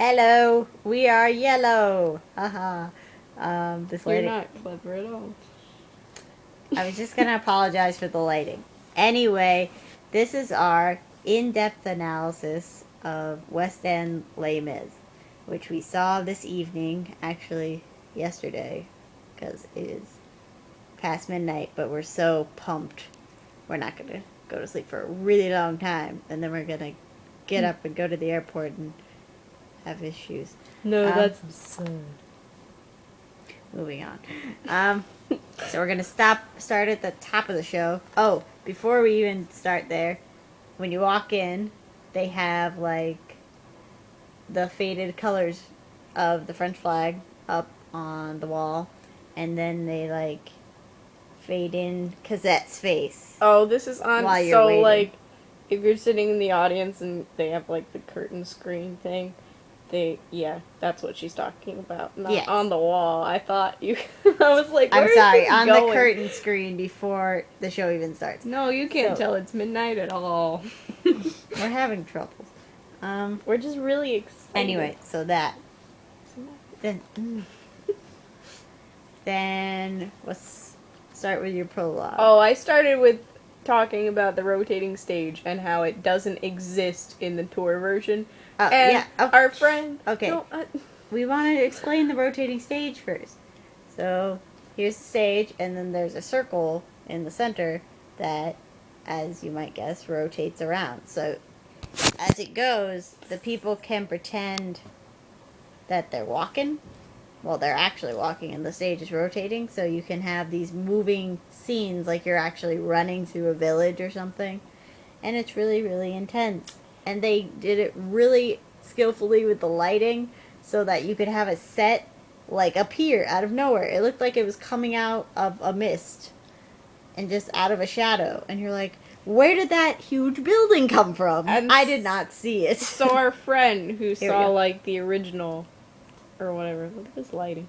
Hello, we are yellow. Haha. This You're lighting. not clever at all. I was just gonna apologize for the lighting. Anyway, this is our in-depth analysis of West End Les Mis, which we saw this evening, actually yesterday, because it is past midnight. But we're so pumped, we're not gonna go to sleep for a really long time, and then we're gonna get up and go to the airport and have issues. No, Um, that's absurd. Moving on. So we're gonna start at the top of the show. Oh, before we even start there, when you walk in, they have like the faded colors of the French flag up on the wall, and then they like fade in Cosette's face Oh, this is on. while you're So, waiting. like, if you're sitting in the audience and they have, like, the curtain screen thing, yeah, that's what she's talking about. Not Yes. on the wall. I thought you. I was like, I'm where is sorry, this on going? the curtain screen before the show even starts. No, you can't So- tell it's midnight at all. We're having trouble. We're just really excited. Anyway, so that. Then, then let's start with your prologue. Oh, I started with talking about the rotating stage and how it doesn't exist in the tour version. And yeah. Okay. our friend. Okay. No, We wanted to explain the rotating stage first. So here's the stage, and then there's a circle in the center that, as you might guess, rotates around. So as it goes, the people can pretend that they're walking. Well, they're actually walking, and the stage is rotating. So you can have these moving scenes like you're actually running through a village or something. And it's really, really intense. And they did it really skillfully with the lighting so that you could have a set like appear out of nowhere. It looked like it was coming out of a mist and just out of a shadow. And you're like, where did that huge building come from? And I did not see it. So our friend who we saw go. like the original, or whatever. Look at this lighting.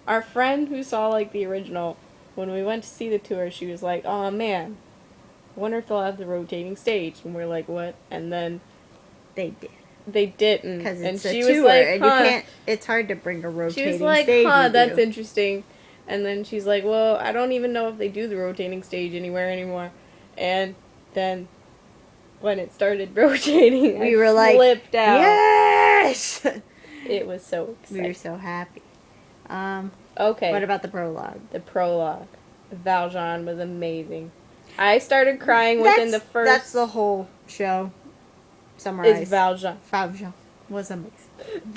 Our friend who saw like the original, when we went to see the tour, she was like, "Oh man, I wonder if they'll have the rotating stage." And we're like, "What?" And then They did. they didn't. Because and it's a she tour, was like, and huh. you can't. It's hard to bring a rotating She was like, stage "Huh, with that's you. interesting." And then she's like, "Well, I don't even know if they do the rotating stage anywhere anymore." And then when it started rotating, We I were like, flipped out. yes! It was so exciting. We were so happy. Okay. What about the prologue? The prologue? Valjean was amazing. I started crying within the first. That's the whole show. Summarized. Is Valjean. Valjean was amazing.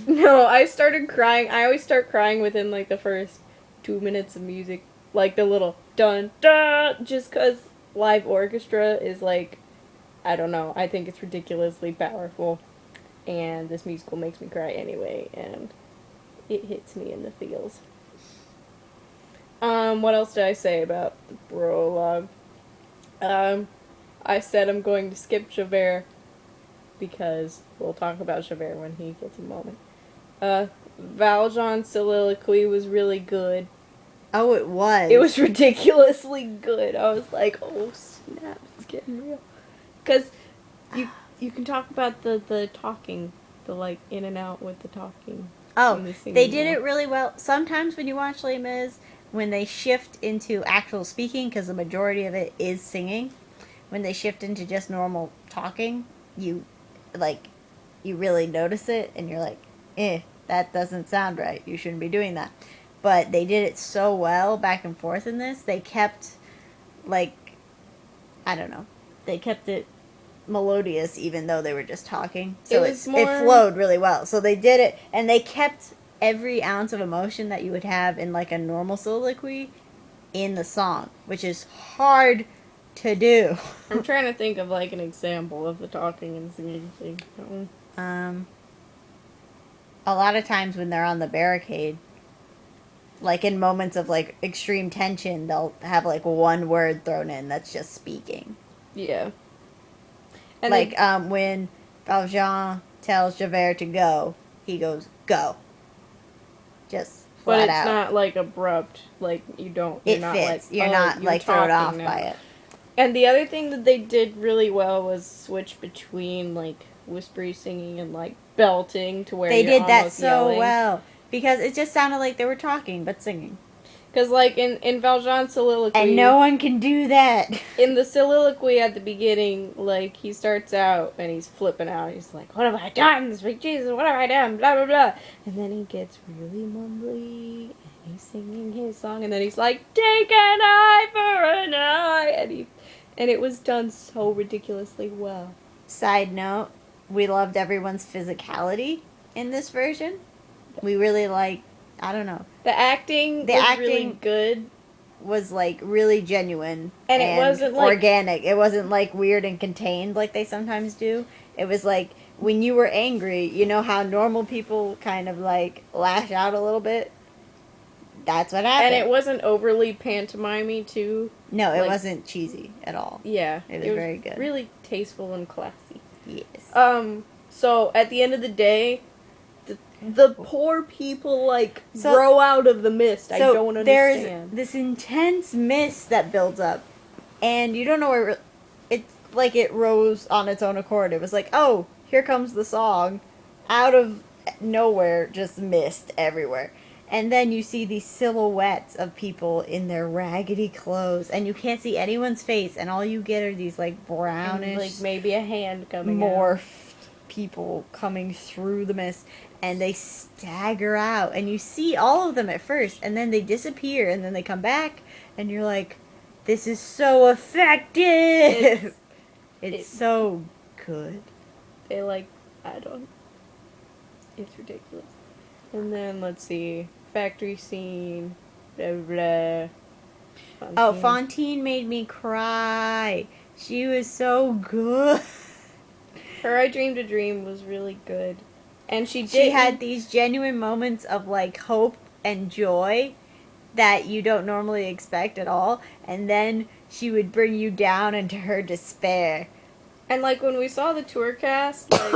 No, I started crying. I always start crying within like the first 2 minutes of music, like the little dun dun. Just because live orchestra is like, I don't know. I think it's ridiculously powerful, and this musical makes me cry anyway, and it hits me in the feels. What else did I say about the prologue? I said I'm going to skip Javert because we'll talk about Javert when he gets a moment. Valjean's soliloquy was really good. Oh, it was. It was ridiculously good. I was like, oh snap, it's getting real. Because you can talk about the talking, the like in and out with the talking. Oh, and the singing, they did it really well. Sometimes when you watch Les Mis, when they shift into actual speaking, because the majority of it is singing, when they shift into just normal talking, you really notice it, and you're like, that doesn't sound right. You shouldn't be doing that. But they did it so well back and forth in this. They kept, like, I don't know. They kept it melodious even though they were just talking. So it flowed really well. So they did it, and they kept every ounce of emotion that you would have in like a normal soliloquy in the song, which is hard to do. I'm trying to think of like an example of the talking and singing thing. A lot of times when they're on the barricade, like in moments of like extreme tension, they'll have like one word thrown in that's just speaking. Yeah. And like when Valjean tells Javert to go, he goes, go. Just flat but it's out. not like abrupt. Like you're It not fits. like, You're not you're like thrown off now. by it. And the other thing that they did really well was switch between like whispery singing and like belting to where They you're did that almost so yelling. well. Because it just sounded like they were talking, but singing. Because, like, in Valjean's soliloquy... And no one can do that. In the soliloquy at the beginning, like, he starts out and he's flipping out. He's like, what have I done? Sweet Jesus, what have I done? Blah, blah, blah. And then he gets really mumbly and he's singing his song. And then he's like, take an eye for an eye. And it was done so ridiculously well. Side note, we loved everyone's physicality in this version. We really liked, I don't know. The acting was really good. Was like really genuine and it wasn't like organic. It wasn't like weird and contained like they sometimes do. It was like when you were angry, you know how normal people kind of like lash out a little bit? That's what happened. And it wasn't overly pantomimey too. No, it wasn't cheesy at all. Yeah. It was very good. Really tasteful and classy. Yes. So at the end of the day, the poor people, like, grow out of the mist. I don't understand. There's this intense mist that builds up, and you don't know where... It's like it rose on its own accord. It was like, oh, here comes the song. Out of nowhere, just mist everywhere. And then you see these silhouettes of people in their raggedy clothes, and you can't see anyone's face, and all you get are these, like, brownish... And, like, maybe a hand coming morphed people coming through the mist. And they stagger out, and you see all of them at first, and then they disappear, and then they come back, and you're like, this is so effective! It's so good. They, like, I don't... It's ridiculous. And then, let's see, factory scene, blah, blah, Fantine. Oh, Fantine made me cry. She was so good. Her I Dreamed a Dream was really good. And she had these genuine moments of, like, hope and joy that you don't normally expect at all. And then she would bring you down into her despair. And, like, when we saw the tour cast, like,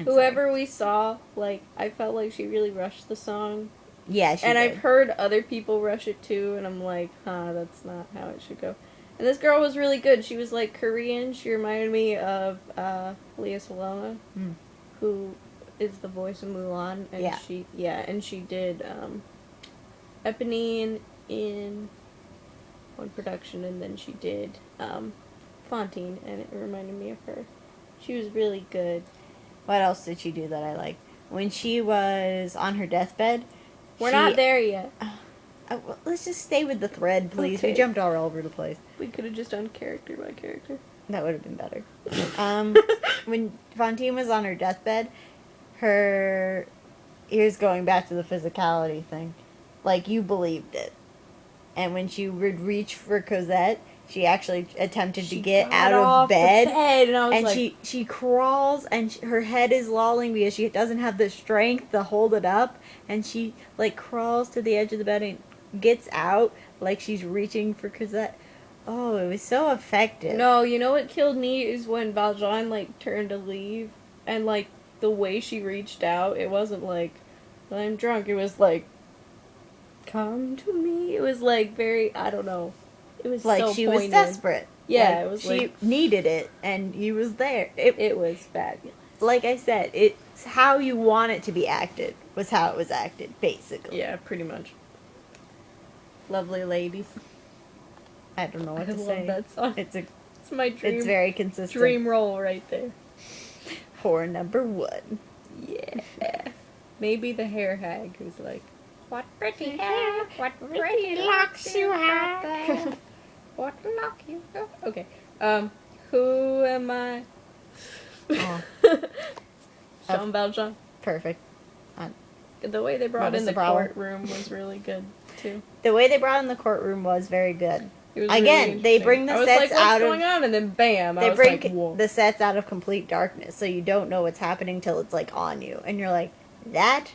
whoever we saw, like, I felt like she really rushed the song. Yeah, she did. And I've heard other people rush it, too, and I'm like, that's not how it should go. And this girl was really good. She was, like, Korean. She reminded me of Leah Saloma. Who is the voice of Mulan, and she did Eponine in one production, and then she did Fantine, and it reminded me of her. She was really good. What else did she do that I liked? When she was on her deathbed... We're not there yet. Let's just stay with the thread, please. Okay. We jumped all over the place. We could have just done character by character. That would have been better. When Fantine was on her deathbed, here's going back to the physicality thing. Like, you believed it. And when she would reach for Cosette, she actually attempted to get out of bed. And I was like, she crawls, and her head is lolling because she doesn't have the strength to hold it up. And she, like, crawls to the edge of the bed and gets out like she's reaching for Cosette. Oh, it was so effective. No, you know what killed me is when Valjean, like, turned to leave, and, like, the way she reached out, it wasn't like, I'm drunk, it was like, come to me. It was, like, very, I don't know. It was like so she poignant. was desperate. Yeah, like, it was she needed it, and he was there. It was fabulous. Like I said, it's how you want it to be acted, was how it was acted, basically. Yeah, pretty much. Lovely ladies. I don't know what to love say. That song. It's my dream. It's very consistent. Dream role right there. For number one. Yeah. Maybe the hair hag who's like, what pretty hair, what pretty locks you have. What lock you have. Okay. Who am I? Oh. Jean Valjean. Perfect. The way they brought in the courtroom was really good, too. The way they brought in the courtroom was very good. It was Again, really they bring the sets out of... what's going on? And then bam, they bring the sets out of complete darkness, so you don't know what's happening till it's, like, on you. And you're like, that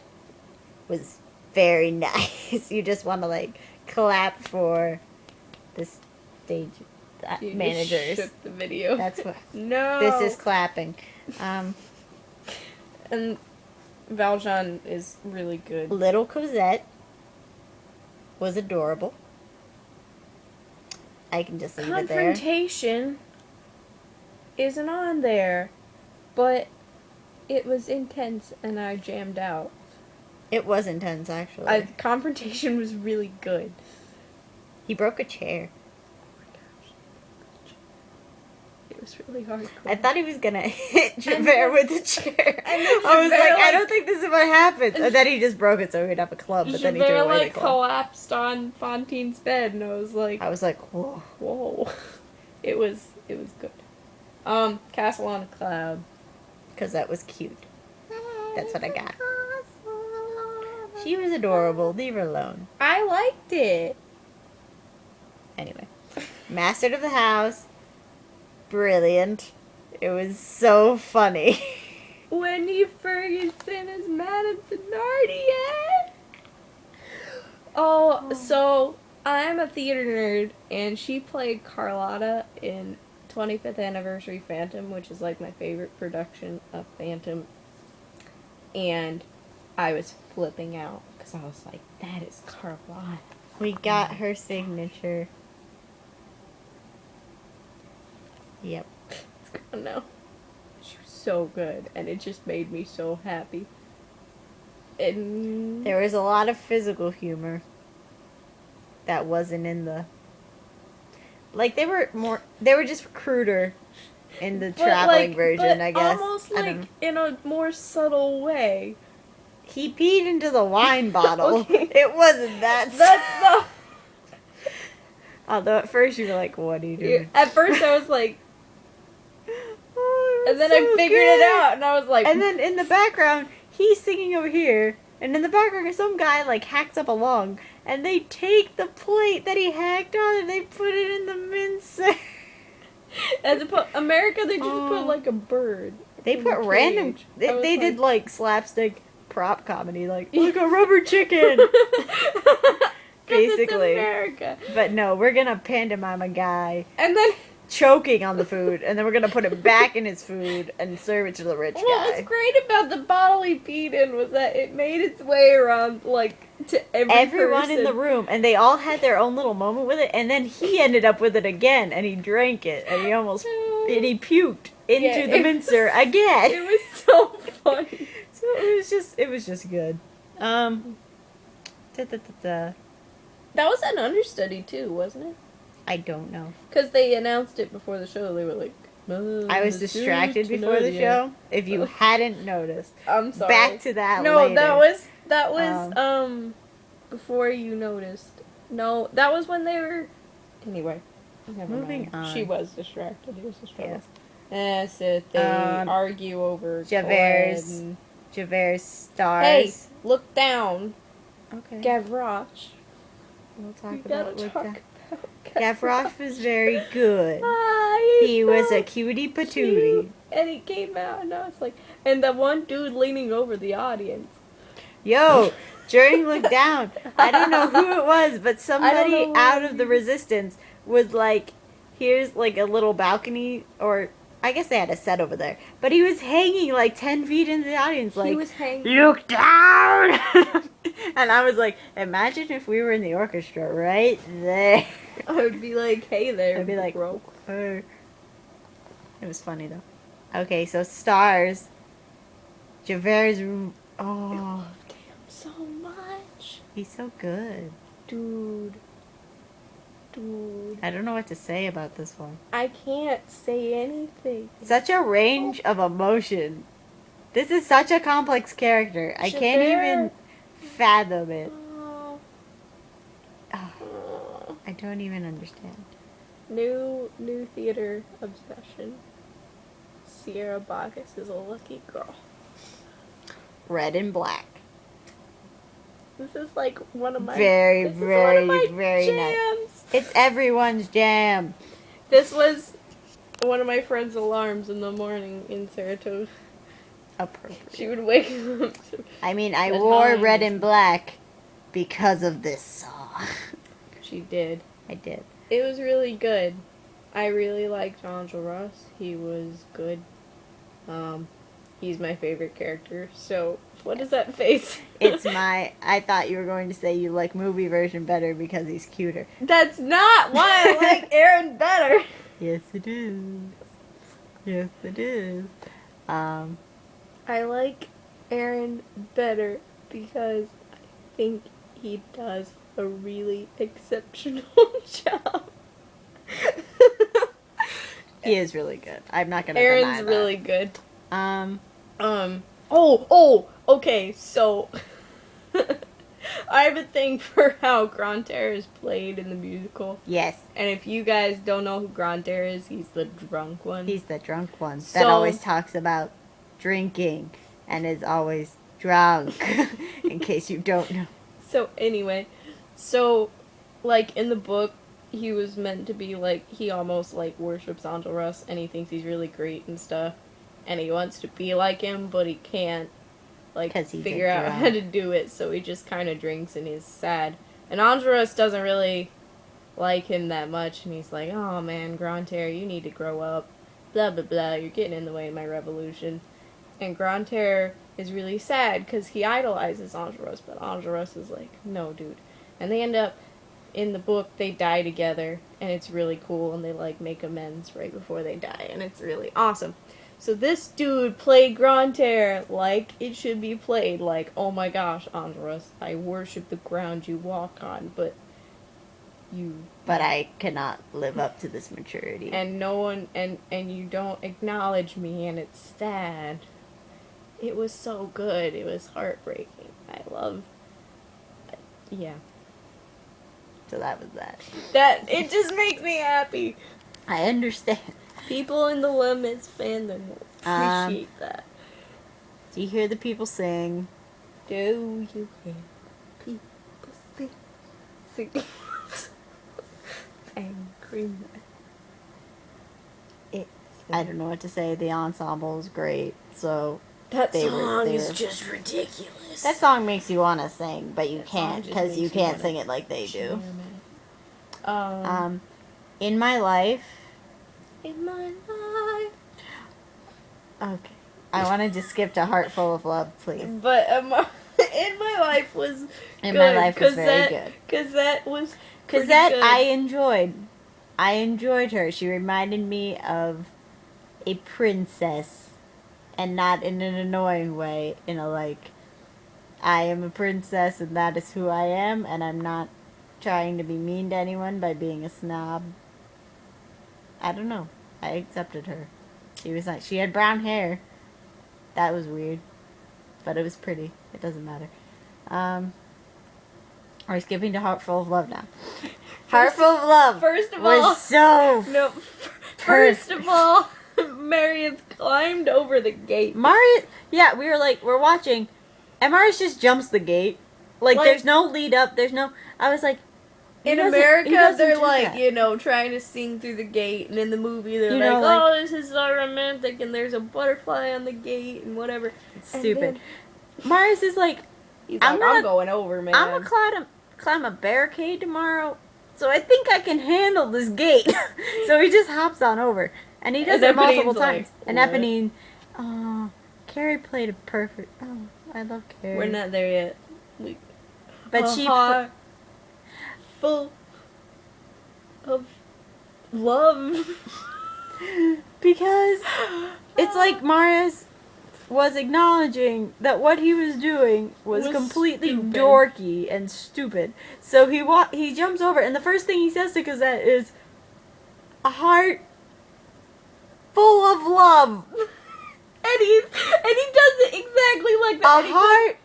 was very nice. You just want to, like, clap for the stage managers. Just shook the video. That's what... No! This is clapping. And Valjean is really good. Little Cosette was adorable. I can just leave it there. Confrontation isn't on there, but It was intense, and I jammed out. It was intense, actually. The confrontation was really good. He broke a chair. It was really hardcore. I thought he was gonna hit Javert with the chair. And then I was Javert, like, I don't think this is what happens. And then he just broke it so he'd have a club, but then he threw Javert, away like, the club. collapsed on Fantine's bed, and I was like, Whoa. whoa. It was good. Castle on a Cloud. Because that was cute. That's what I got. She was adorable. Leave her alone. I liked it. Anyway. Master of the House. Brilliant. It was so funny. Wendy Ferguson is mad at Thenardier. Oh, so I'm a theater nerd, and she played Carlotta in 25th Anniversary Phantom, which is like my favorite production of Phantom. And I was flipping out because I was like, that is Carlotta. We got her signature. Yep. Oh no. She was so good, and it just made me so happy. And There was a lot of physical humor that wasn't in the... Like, they were just cruder in the traveling version, I guess. Almost I don't know. like in a more subtle way. He peed into the wine bottle. Okay. It wasn't that. That's not. Although at first you were like, "What are you doing?" At first I was like, Oh, it and then was I so figured good. it out, and I was like, And then in the background, he's singing over here, and in the background, some guy like hacks up a lung, and they take the plate that he hacked on and they put it in the mincer. as America, they just put like a bird. They in put the random. cage. I They was did like slapstick prop comedy, like a rubber chicken. 'Cause it's Basically. America. But no, we're gonna pantomime a guy And then, choking on the food, and then we're gonna put it back in his food and serve it to the rich what guy. was great about the bottle he peed in was that it made its way around, like, to Everyone person. in the room, and they all had their own little moment with it, and then he ended up with it again, and he drank it, and he puked into the mincer again. It was so funny. So it was just good. That was an understudy too, wasn't it? I don't know. Because they announced it before the show. They were like, I was distracted before the show. If you hadn't noticed, I'm sorry. back to that. No, later. that was before you noticed. No, that was when they were. Anyway, never Moving mind. on. She was distracted. It was a struggle. Yes. That's it. They argue over Javert's Cohen. Javert's stars. Hey, look down, Okay. Gavroche. We'll talk We about gotta look talk down. about Gavroche was very good. He's He was so a cutie patootie. cute. And he came out, and I was like, and the one dude leaning over the audience. Yo, during Look Down, I don't know who it was, but somebody know who out it of the is. Resistance was like, here's like a little balcony, or I guess they had a set over there, but he was hanging like 10 feet into the audience, like, He was hanging. look down! And I was like, imagine if we were in the orchestra right there. I would be like, hey there, I'd be like, bro. It was funny though. Okay, so stars. Javert's, oh, So much. he's so good. Dude. I don't know what to say about this one. I can't say anything. Such a range of emotion. This is such a complex character. I can't even fathom it. Oh. Oh, I don't even understand. New theater obsession. Sierra Bacchus is a lucky girl. Red and black. This is like one of my Very, this is one very, of my very nice. jams. It's everyone's jam. This was one of my friend's alarms in the morning in Saratoga. Appropriate. She would wake up. I mean, I Red wore Times. red and black because of this song. She did. I did. It was really good. I really liked Angel Ross. He was good. He's my favorite character. So, what is that face? I thought you were going to say you like movie version better because he's cuter. That's not why I like Aaron better. Yes, it is. Yes, it is. I like Aaron better because I think he does a really exceptional job. He is really good. I'm not gonna deny Aaron's that. really good. Um, Okay, so I have a thing for how Grantaire is played in the musical. yes, And if you guys don't know who Grantaire is, he's the drunk one. he's the drunk one that So- always talks about drinking and is always drunk. In case you don't know. So anyway, like in the book, he was meant to be like, he almost like worships Angel Russ and he thinks he's really great and stuff. And he wants to be like him, but he can't like 'Cause he's a figure out drunk. how to do it, so he just kind of drinks and is sad. And Angel Russ doesn't really like him that much, and he's like, oh man, Grantaire, you need to grow up. Blah blah blah, you're getting in the way of my revolution. And Grantaire is really sad because he idolizes Angel Russ, but Angel Russ is like, no dude. And they end up, in the book, they die together, and it's really cool, and they like make amends right before they die, and it's really awesome. So this dude played Grantaire like it should be played, like, oh my gosh, Angel Russ, I worship the ground you walk on, but But I cannot live up to this maturity. and no one, and you don't acknowledge me, and it's sad. It was so good. It was heartbreaking. Yeah. So that was that. It just makes me happy. I understand. People in the Limits fandom will appreciate that. Do you hear the people sing? Do you hear people sing? Angry man. I don't know what to say. The ensemble is great. So That they song is were- just ridiculous. that song makes you want to sing, but you That song can't just because makes you you can't wanna sing it like they do. Um, In my life. in my life. Okay. I wanted to skip to Heart Full of Love, please. But in my life was In good, my life was 'cause very good. Because that was Because pretty that good. I enjoyed. I enjoyed her. She reminded me of a princess, and not in an annoying way. In a like, I am a princess, and that is who I am, and I'm not trying to be mean to anyone by being a snob. I don't know. I accepted her. She was nice. She had brown hair. That was weird, but it was pretty. It doesn't matter. Are we skipping to Heart Full of Love now? Heart Full of Love First of was all, so no. First of all, Marius climbed over the gate. Marius, yeah, we're watching, and Marius just jumps the gate. Like there's no lead up. There's no. I was like, he In doesn't- America, he doesn't they're do like, that. trying to sing through the gate, and in the movie, they're You like, know, like- oh, this is so romantic, and there's a butterfly on the gate, and whatever. It's And stupid. then Marius is like, he's I'm like, I'm gonna- going over, man. I'm gonna climb a barricade tomorrow, so I think I can handle this gate. So he just hops on over, and he does And it multiple Eponine's like, times. And "What?" Eponine, Carrie played a perfect. Oh, I love Carrie. We're not there yet. But she. heart full of love. Because it's like Marius was acknowledging that what he was doing was completely stupid. dorky and stupid. So he jumps over, and the first thing he says to Cosette is, "A heart full of love." And he does it exactly like that. A And he heart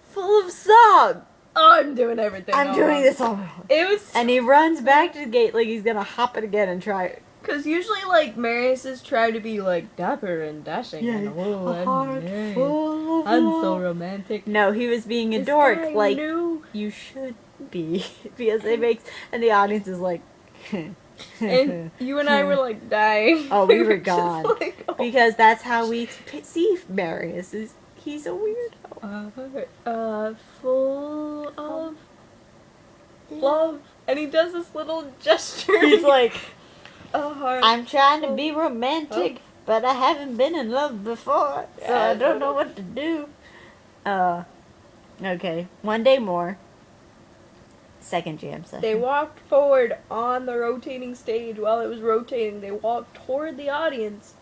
full of song. Oh, I'm doing everything. I'm all doing wrong. this all wrong. It was And he runs back to the gate like he's gonna hop it again and try it. because usually like Marius is trying to be like dapper and dashing. Yeah, and, oh, a heart I'm full of I'm love. so romantic. No, he was being a This dork. guy Like, knew. you should be. Because it makes. And the audience is like. And you and I were like dying. Oh, we were just gone. like, oh. Because that's how we see Marius. He's a weirdo. Full of love. And he does this little gesture. He's like, a heart. I'm trying to be romantic, but I haven't been in love before, so Yeah, I don't know what to do. Okay. One day more. Second jam session. They walked forward on the rotating stage. While it was rotating, they walked toward the audience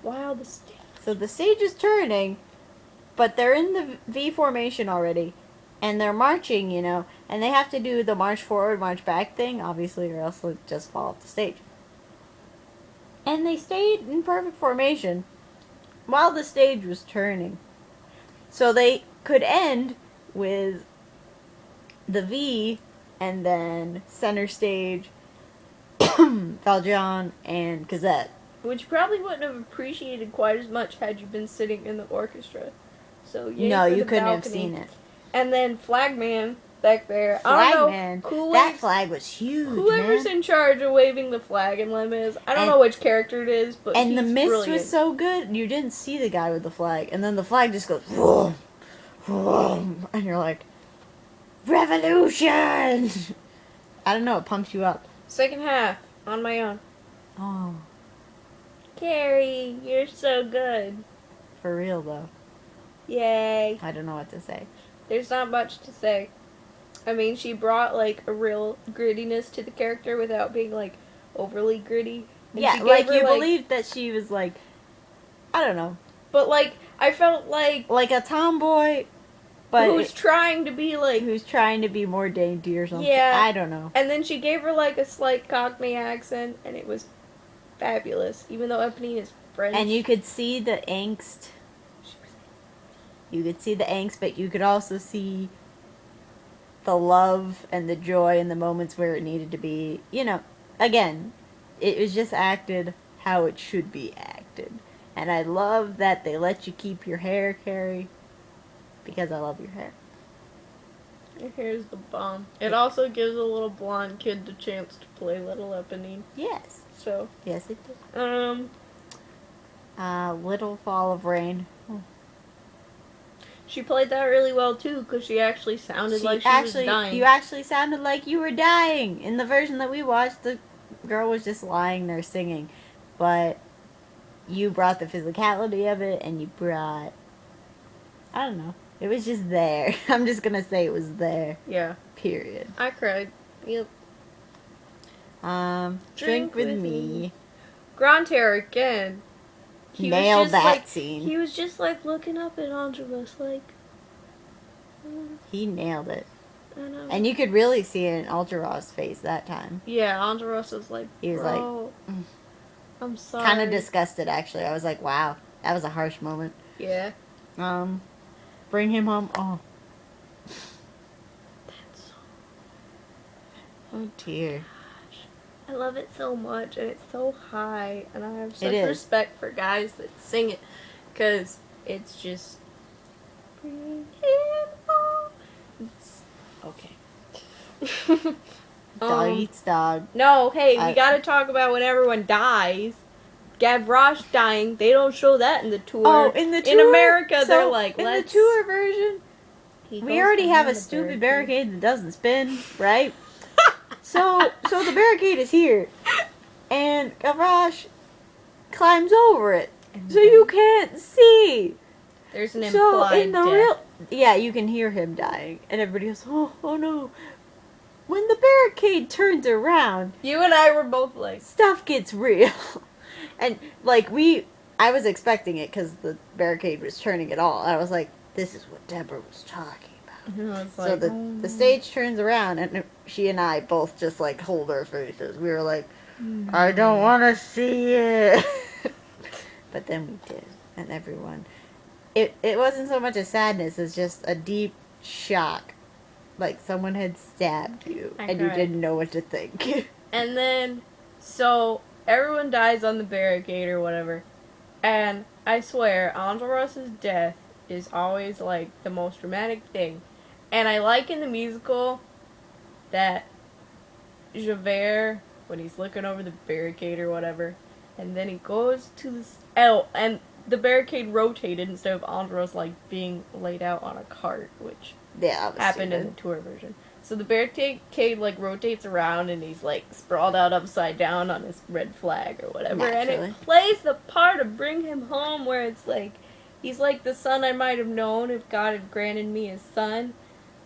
while the stage So the stage is turning, but they're in the V formation already, and they're marching, and they have to do the march forward, march back thing, obviously, or else they'll just fall off the stage. And they stayed in perfect formation while the stage was turning. So they could end with the V and then center stage, Valjean and Cosette. Which you probably wouldn't have appreciated quite as much had you been sitting in the orchestra. So yay No, for you the couldn't have balcony. seen it. And then Flagman back there. I don't know Flagman, who that waves, flag was huge, whoever's man. in charge of waving the flag in Les Mis. I don't And- know which character it is, but And he's the mist brilliant. was so good, you didn't see the guy with the flag. And then the flag just goes, whoom, whoom, and you're like, revolution! I don't know, it pumps you up. Second half, on my own. Oh, Carrie, you're so good. for real though. Yay. I don't know what to say. There's not much to say. I mean, she brought, like, a real grittiness to the character without being, like, overly gritty. And Yeah, she gave like her, you believed that she was like, I don't know, But, like, I felt like a tomboy, but who's trying to be, like... who's trying to be more dainty or something. Yeah. I don't know. And then she gave her, like, a slight Cockney accent, and it was fabulous. Even though Eponine is French. And you could see the angst. You could see the angst, but you could also see the love and the joy in the moments where it needed to be. Again, it was just acted how it should be acted. And I love that they let you keep your hair, Carrie, because I love your hair. Your hair's the bomb. It also gives a little blonde kid the chance to play little Eponine. Yes. So, Yes, it did. Little Fall of Rain. she played that really well, too, because she actually sounded like she was dying. You actually sounded like you were dying. In the version that we watched, the girl was just lying there singing. But you brought the physicality of it, and you brought... I don't know. It was just there. I'm just gonna say it was there. Yeah. Period. I cried. Yep. Drink with me. Grantaire again. He was Nailed just, that like, scene. He was just like looking up at Andros like. He nailed it. I know. And you could really see it in Ultraraw's face that time. Yeah, Andros was like. He was Bro, like, I'm sorry. kind of disgusted actually. I was like, wow, that was a harsh moment. Yeah. Bring him home. Oh. That's so. Oh dear. I love it so much, and it's so high, and I have such is. respect for guys that sing it, because it's just. Bring him home. It's okay. Dog eats dog. No, hey, I- we gotta talk about when everyone dies. Gavroche dying, they don't show that in the tour. Oh, in the tour? In America, So, they're like, in let's... the tour version, He we goes already have behind a the stupid barricade that doesn't spin, right? So the barricade is here, and Gavroche climbs over it, so you can't see. There's an So implied in the death. yeah, you can hear him dying, and everybody goes, oh no. When the barricade turns around, You and I were both like... stuff gets real. And, like, I was expecting it because the barricade was turning at all. I was like, this is what Deborah was talking about. It's So like, the stage turns around, and she and I both just, like, hold our faces. We were like, I don't want to see it. But then we did. And everyone... It wasn't so much a sadness as just a deep shock. Like someone had stabbed you, I and you cried. didn't know what to think. And then, so, everyone dies on the barricade or whatever. And I swear, Andros's death is always, like, the most dramatic thing. And I like in the musical that Javert, when he's looking over the barricade or whatever, and then he goes to this... Oh, and the barricade rotated instead of Andros, like, being laid out on a cart, which... Yeah, that was happened in stupid. the tour version. So the barricade like rotates around and he's like sprawled out upside down on his red flag or whatever. And Naturally. it plays the part of Bring Him Home where it's like he's like the son I might have known if God had granted me a son.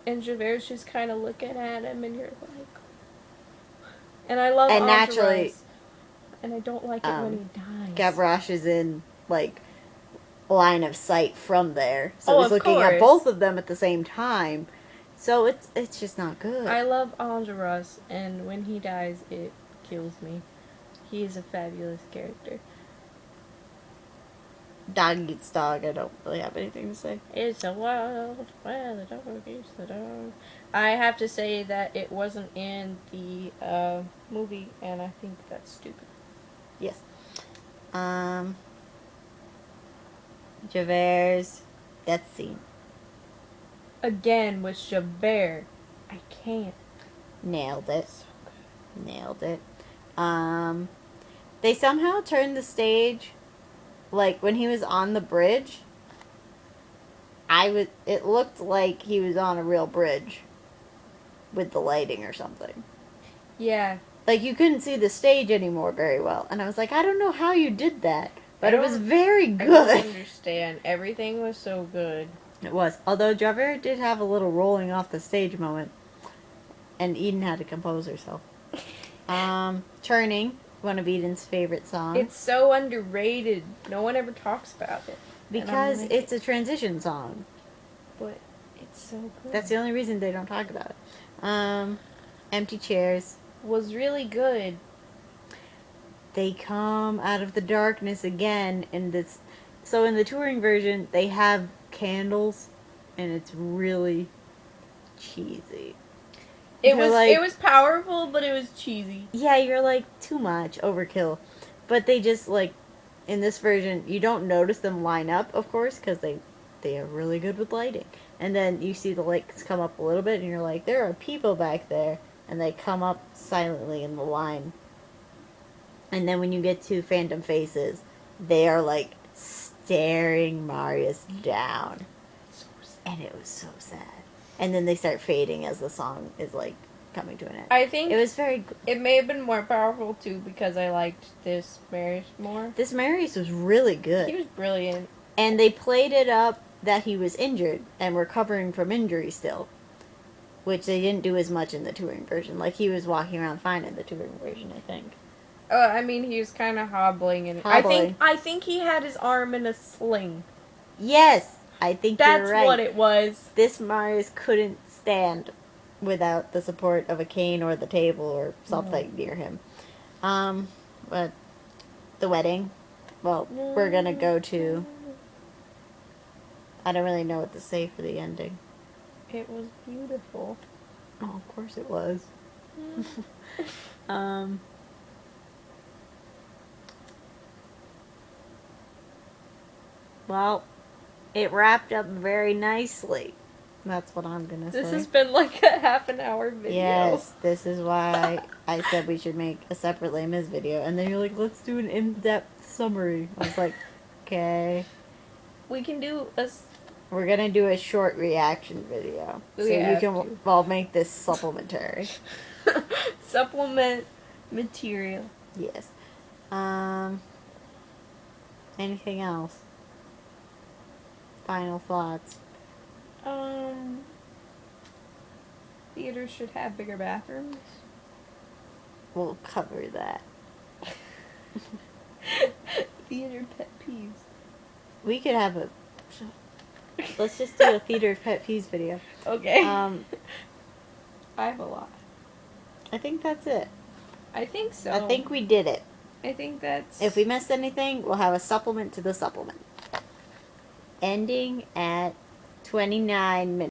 And Javert's just kind of looking at him and you're like... And I love And Entourage, naturally, and I don't like it when he dies. Gavroche is in, like, line of sight from there. So Oh, he's of looking at course. both of them at the same time. So it's just not good. I love Angelos, and when he dies, it kills me. He is a fabulous character. Dog eats dog. I don't really have anything to say. It's a wild where the dog eats the dog. I have to say that it wasn't in the movie, and I think that's stupid. Yes. Javert's death scene. Again, with Javert, I can't. Nailed it. Nailed it. They somehow turned the stage, like when he was on the bridge. It looked like he was on a real bridge with the lighting or something. Yeah. Like you couldn't see the stage anymore very well, and I was like, I don't know how you did that, but it was very I don't good. understand. Everything was so good. It was. Although Javert did have a little rolling off the stage moment, and Eden had to compose herself. Turning, one of Eden's favorite songs. It's so underrated. No one ever talks about it. Because it's a transition song. But it's so good. That's the only reason they don't talk about it. Empty Chairs. Was really good. They come out of the darkness again in this. So in the touring version, they have candles, and it's really cheesy. It was powerful, but it was cheesy. Yeah, you're like, too much, overkill. But they just, like, in this version, you don't notice them line up, of course, because they are really good with lighting. And then you see the lights come up a little bit, and you're like, there are people back there. And they come up silently in the line. And then when you get to Phantom Faces, they are, like, staring Marius down. And it was so sad. And then they start fading as the song is, like, coming to an end. I think it was very good. It may have been more powerful, too, because I liked this Marius more. This Marius was really good. He was brilliant. And they played it up that he was injured and recovering from injury still. Which they didn't do as much in the touring version. Like, he was walking around fine in the touring version, I think. I mean, he was kind of hobbling. And I think he had his arm in a sling. Yes! I think you're right. That's what it was. This Marius couldn't stand without the support of a cane or the table or something near him. But the wedding, well, we're gonna go to... I don't really know what to say for the ending. It was beautiful. Oh, of course it was. Well, it wrapped up very nicely. That's what I'm gonna say. This has been like a half an hour video. Yes, this is why I said we should make a separate Les Mis video. And then you're like, let's do an in-depth summary. I was like, okay. We can do We're gonna do a short reaction video. So you can all make this supplementary. Supplement material. Yes. Anything else? Final thoughts. Theaters should have bigger bathrooms. We'll cover that. Theater pet peeves. We could have a... Let's just do a theater pet peeves video. Okay. I have a lot. I think that's it. I think so. I think we did it. I think that's... If we missed anything, we'll have a supplement to the supplement. Ending at 29 minutes.